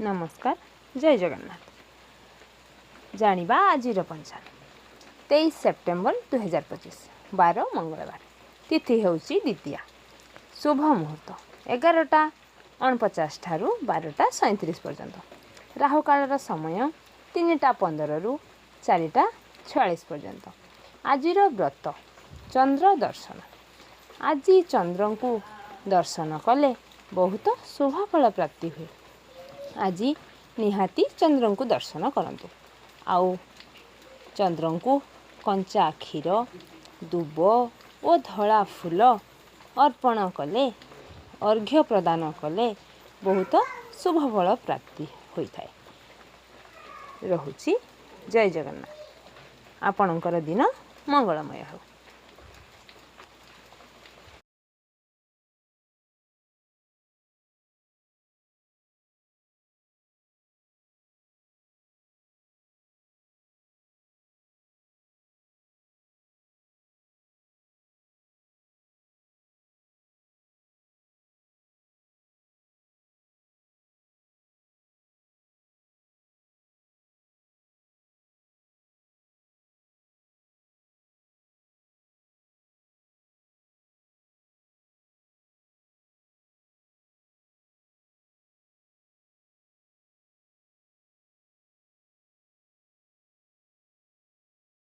नमस्कार जय जगन्नाथ जानिबा आजिर पंचांग 23 सेप्टेम्बर 2025 बार मंगलवार तिथि होउची द्वितीया शुभ मुहूर्त 11:49 ठारू 12:37 पर्यंत राहु कालर समय 3:15 रु 4:46 पर्यंत आजिर व्रत चंद्र दर्शन आज चंद्र को दर्शन कले बहुत शुभ फल प्राप्ति हुए। आज निहाती चंद्र को दर्शन करंतु आउ चंद्र को कंचा क्षीर दुब और धला फूल अर्पण कले अर्घ्य प्रदान कले बहुत शुभ फल प्राप्ति होता है। रहुछि जय जगन्नाथ आपणकर दिन मंगलमय हो।